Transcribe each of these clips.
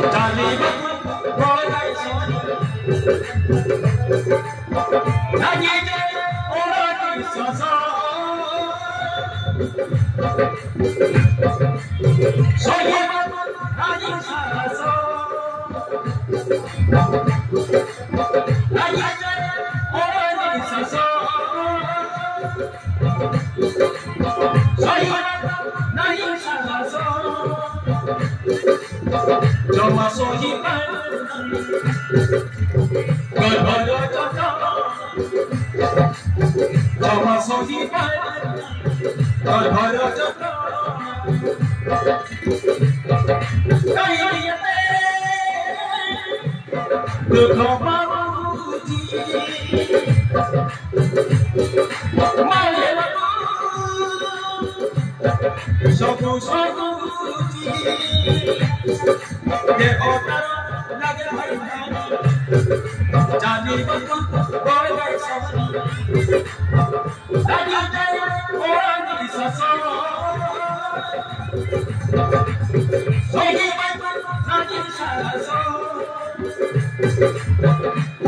Dali boy Nagi ora so soye nagi so nagi ora so soye nagi so Joma soye Joma sohi pai, gal bhara jata. Kayate, dukha babuji, male babu, sobu sobuji, ye otara lage hai hai, jani babu boy gai sahani. Nagi jaya orani saso, sohi babu nagi saso.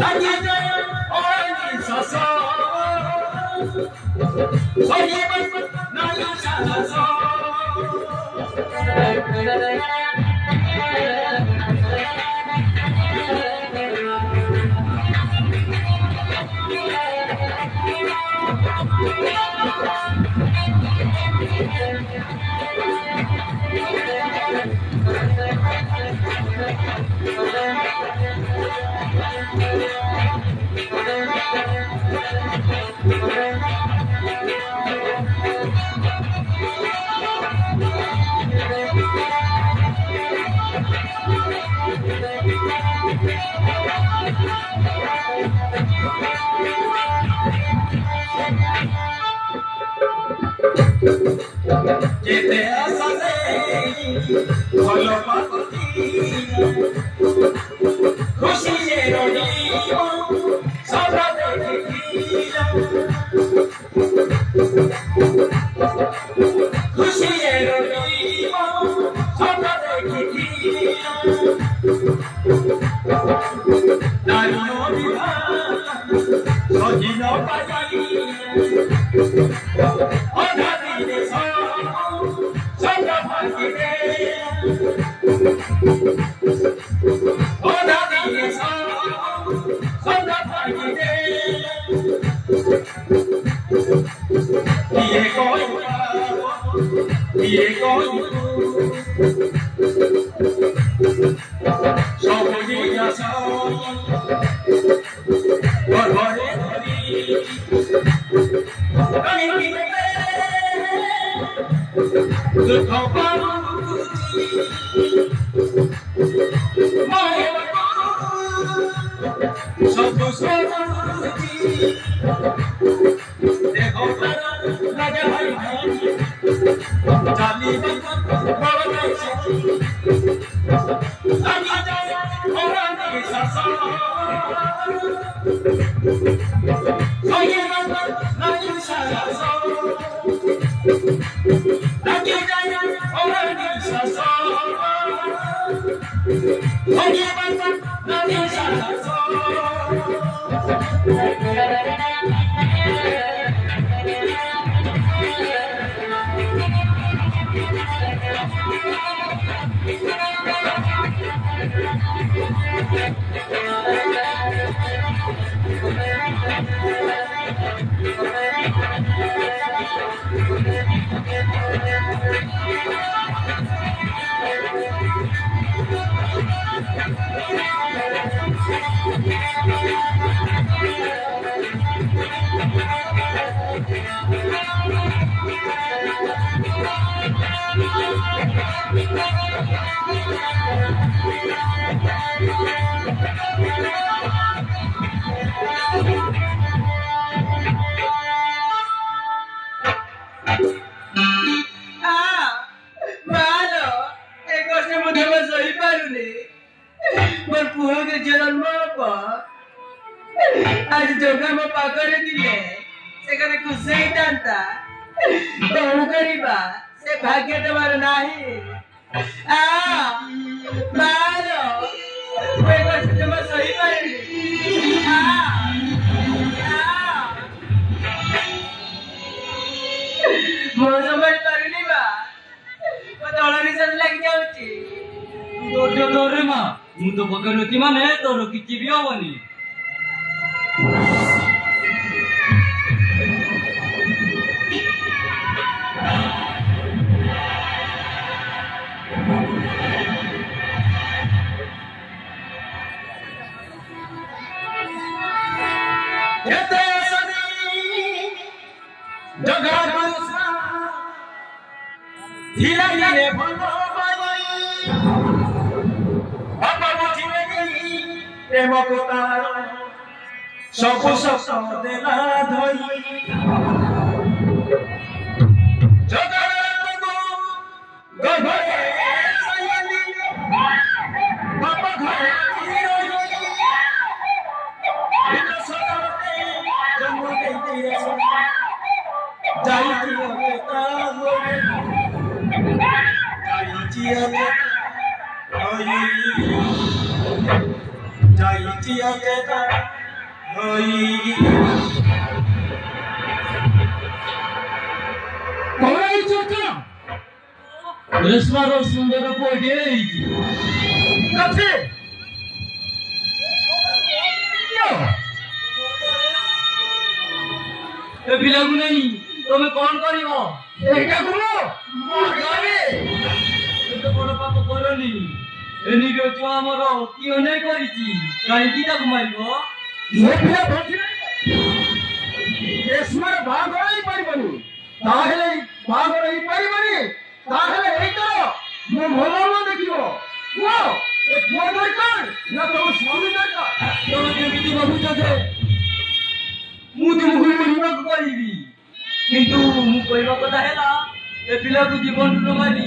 Nagi jaya orani saso, sohi babu nagi saso. Jete asale, kholo pati, khushi roni sabra dekhiya, khushi roni sabra dekhiya, nariyo biha, sojino paji, odhari deso. आज जोगा में पाकरे दिले से करे खुशी जानता बहु करीबा से भाग्य तुम्हारा नहीं आ मारो ମୁଁ ସମ୍ଭାଳି ପାରୁନି ବା ତଳ ନିଶ୍ୱାସ ଲାଗି ଯାଉଛି। ତୋରେ ମା ମୁଁ ତ ପକେଇ ଅଛି ମାନେ ତୋର କିଛି ବି ହବନି। ସବୁ ସବୁ ଦେଲା ଧଇ ରେଶମାର ସୁନ୍ଦର ପୁଅଟିଏ ହେଇଛି। ଏ ପିଲାକୁ ନେଇ ତମେ କଣ କରିବ? ଏତେ ବଡ ପାପ କରନି। ଏ ନିଜ ଛୁଆ ଆମର କି ଅନ୍ୟାୟ କରିଛି କାହିଁକି ତାକୁ ମାରିବ? ରେଶମାର ବାହାଘର ହେଇପାରିବନି। ତାହେଲେ ବାହାଘର ହେଇପାରିବନି ତାହେଲେ ହେଇକର ମୋ ଭଲ ଦେଖିବ। ପୁଅ ଏ ପୁଅ ଦରକାର ନା ତମ ସ୍ୱାମୀ ଦରକାର? ତମେ କେମିତି ଭାବୁଛ ଯେ ମୁଁ ତୁମକୁ ମାରିବାକୁ କହିବି? କିନ୍ତୁ ମୁଁ କହିବା କଥା ହେଲା ଏ ପିଲାକୁ ଜୀବନରୁ ମାରି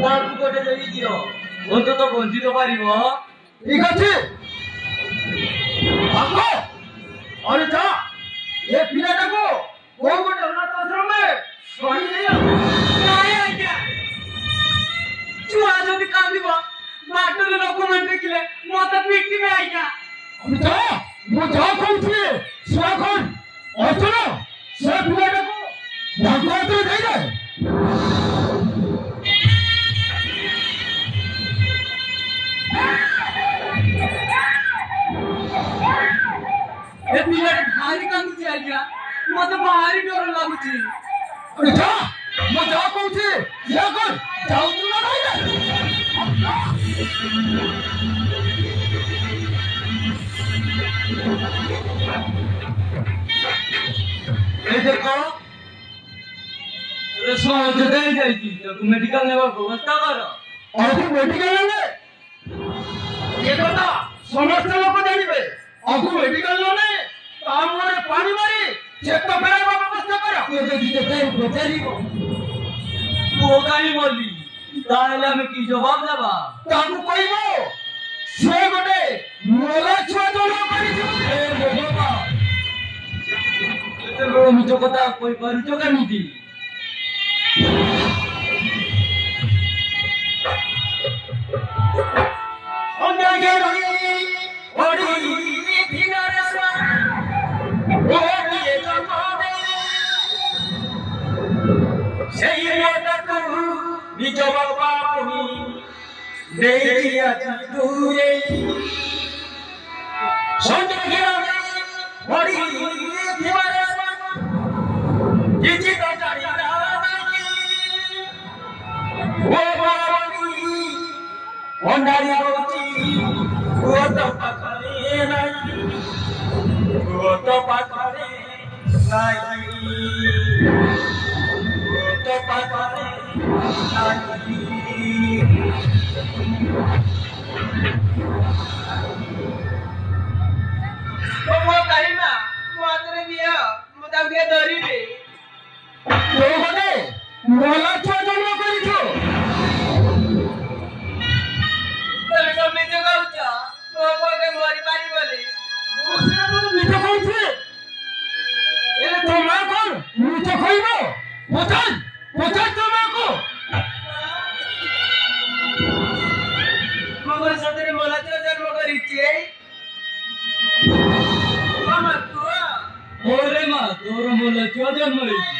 ତାକୁ ଗୋଟେ ଦେଇଦିଅ ଅନ୍ତତଃ ବଞ୍ଚିତ ପାରିବ। ଠିକ ଅଛି ଅରେ ଯା ଏ ପିଲାଟାକୁ କୋଉ ଗୋଟେ ଅନାଥ ଆଶ୍ରମରେ ଛାଡ଼ି ଦେଇଆ। ନାଇଁ ଆଜ୍ଞା ଛୁଆ ଯଦି କାନ୍ଦିବ ବାଟରେ ଲୋକମାନେ ଦେଖିଲେ ମତେ ପିଟିବେ ଆଜ୍ଞା। ମୁଁ ଯାହା କହୁଥିଲି ଶୁଆ କଣ ଅଚଳ ସେ ପିଲାଟାକୁ ତାଙ୍କ ହାତରେ ଦେଇଦେ। ଏ ପିଲାଟା ଭାରି କାନ୍ଦୁଛି ଆଜ୍ଞା ମତେ ଭାରି ଡର ଲାଗୁଛି। ମୁଁ ଯାହା କହୁଛି ଯା କର ଯାଉଛୁ ନା ନାହିଁ? ଏ ଦେଖ ରେଶମା ଅଯୋଧ୍ୟା ହେଇଯାଇଛି ତାକୁ ମେଡିକାଲ ନେବାକୁ ବ୍ୟବସ୍ଥା କର। ମେଡିକାଲ ନେଲେ ଏ କଥା ସମସ୍ତ ଲୋକ ଜାଣିବେ। ଆଗୁ ମେଡିକାଲ ନଲେ ତା ମୁହଁରେ ପାଣି ମାରି ଚେତ ଫେରାଇବା ବ୍ୟବସ୍ଥା କର। ପଚାରିବ ପୁଅ କାହିଁ ବୋଲି ତାହେଲେ ଆମେ କି ଜବାବ ଦେବା? ତାକୁ କହିବ ସେ ଗୋଟେ ମଲା ଛୁଆ ଜନ୍ମ କରିଛି। ଏତେ ବଡ଼ ମିଛ କଥା କହିପାରୁଛ କେମିତି? ନିଜ ବାପା ଦେଇକି ଆଜି ଦୂରେ କିଛି ତ ଭଣ୍ଡାରୀ ହଉଛି ପୁଅ ତ ପାଖରେ ନାହିଁ ପୁଅ ତ ପାଖରେ ନାହିଁ ପୁଅ ତ ପାଖରେ ନାହିଁ। ମୋ କାଳିମା ମୋ ହାତରେ ଦିଅ ମୁଁ ତାକୁ ଟିକେ ଧରିବି। ତୁ ଗୋଟେ ମଲା ଛୁଆ ଜନ୍ମ କରିଛୁ। ତମେ ତ ମିଛ କହୁଛ ମୋ ପଟେ ମରି ପାରିବନି। ମିଛ କହୁଛି ହେଲେ ତୋ ମା କଣ ମିଛ କହିବ? ପଚାର ତୋ ମାକୁ। ମୋ ଘର ସତରେ ମଲା ଛୁଆ ଜନ୍ମ କରିଛି। ଭଲ ଛୁଆ ଜନ୍ମ ହେଇଛି।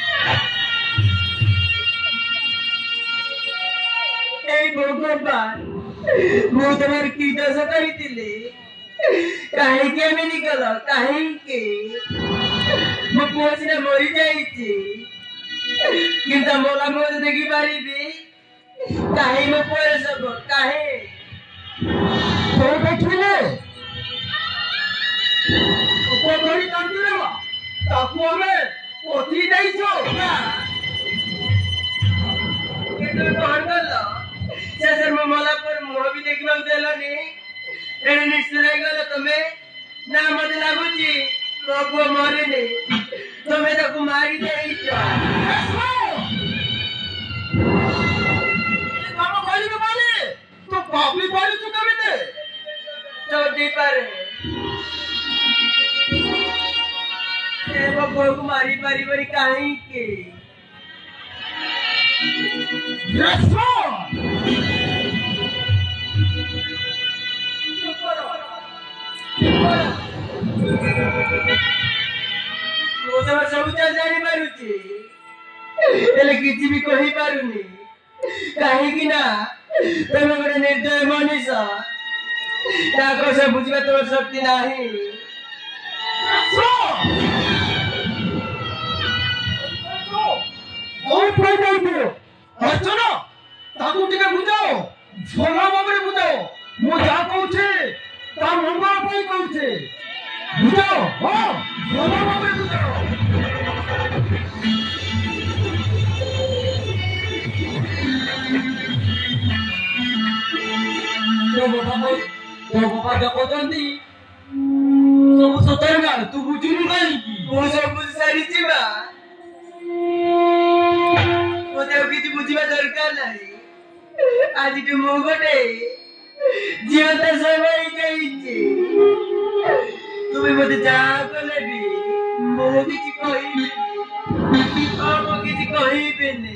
এই ভগবান ମୁଁ ତମର କି ଦୋଷ କରିଥିଲି କାହିଁକି ଏମିତି କଲ କାହିଁକି ମୋ ପୁଅ ସିନା ମରିଯାଇଛି କିନ୍ତୁ ମୋଲା ମୁଁ ଦେଖିପାରିବି କାହିଁ ମୋ ପୁଅର ଶବ କାହିଁ ତୋ ଦେଖିଲେ ଉପକରି କାନ୍ଦିଲେ ତାକୁ ଆମେ ପୋତି ଦେଇଛୁ। କିନ୍ତୁ କଣ କଲ ଶେଷରେ ମୋ ମଲା ପରେ ମୁହଁ ବି ଦେଖିବାକୁ ଦେଲନି ଏଣେ ନିଶ୍ଚୟ ହେଇଗଲ ତମେ ନା ମତେ ଲାଗୁଛି ମୋ ପୁଅ ମରିନି ତମେ ତାକୁ ମାରି ଦେଇଛ। କାମ କରିବେ ବୋଲି ତୁ ଭାବି ପାରୁଛୁ କେମିତି? ଯଦି ପାରେ ମୋ ପୁଅକୁ ମାରି ପାରିବନି କାହିଁକି? ମୁଁ ତମ ସବୁ ଜାଣିପାରୁଛି ହେଲେ କିଛି ବି କହିପାରୁନି କାହିଁକି ନା ତମେ ଗୋଟେ ନିର୍ଦ୍ଦୟ ମଣିଷ ତା କଥା ବୁଝିବା ତମର ଶକ୍ତି ନାହିଁ। ଅର୍ଜୁନ ତାକୁ ଟିକେ ବୁଝାଅ ଭଲ ଭାବରେ ବୁଝାଅ। ମୁଁ ଯାହା କହୁଛି ତା ମଙ୍ଗଳ ପାଇଁ କହୁଛି ବୁଝାଅ। ହଁ ଭଲ ଭାବରେ ବୁଝାଅ। ତୋ ବାପା ଦେଖୁଛନ୍ତି ସବୁ ସତରେ ନା ତୁ ବୁଝୁନୁ କାହିଁକି? ମୁଁ ସବୁ ବୁଝି ସାରିଛି ବା ମତେ ଆଉ କିଛି ବୁଝିବା ଦରକାର ନାହିଁ। ଆଜିଠୁ ମୁଁ ଗୋଟେ ଜୀବନ୍ତ ଶବ ହେଇଯାଇଛି। ତୁମେ ମତେ ଯାହା କଲେ ବି ମୁଁ କିଛି କହିବି ମୁଁ କିଛି କହିବିନି।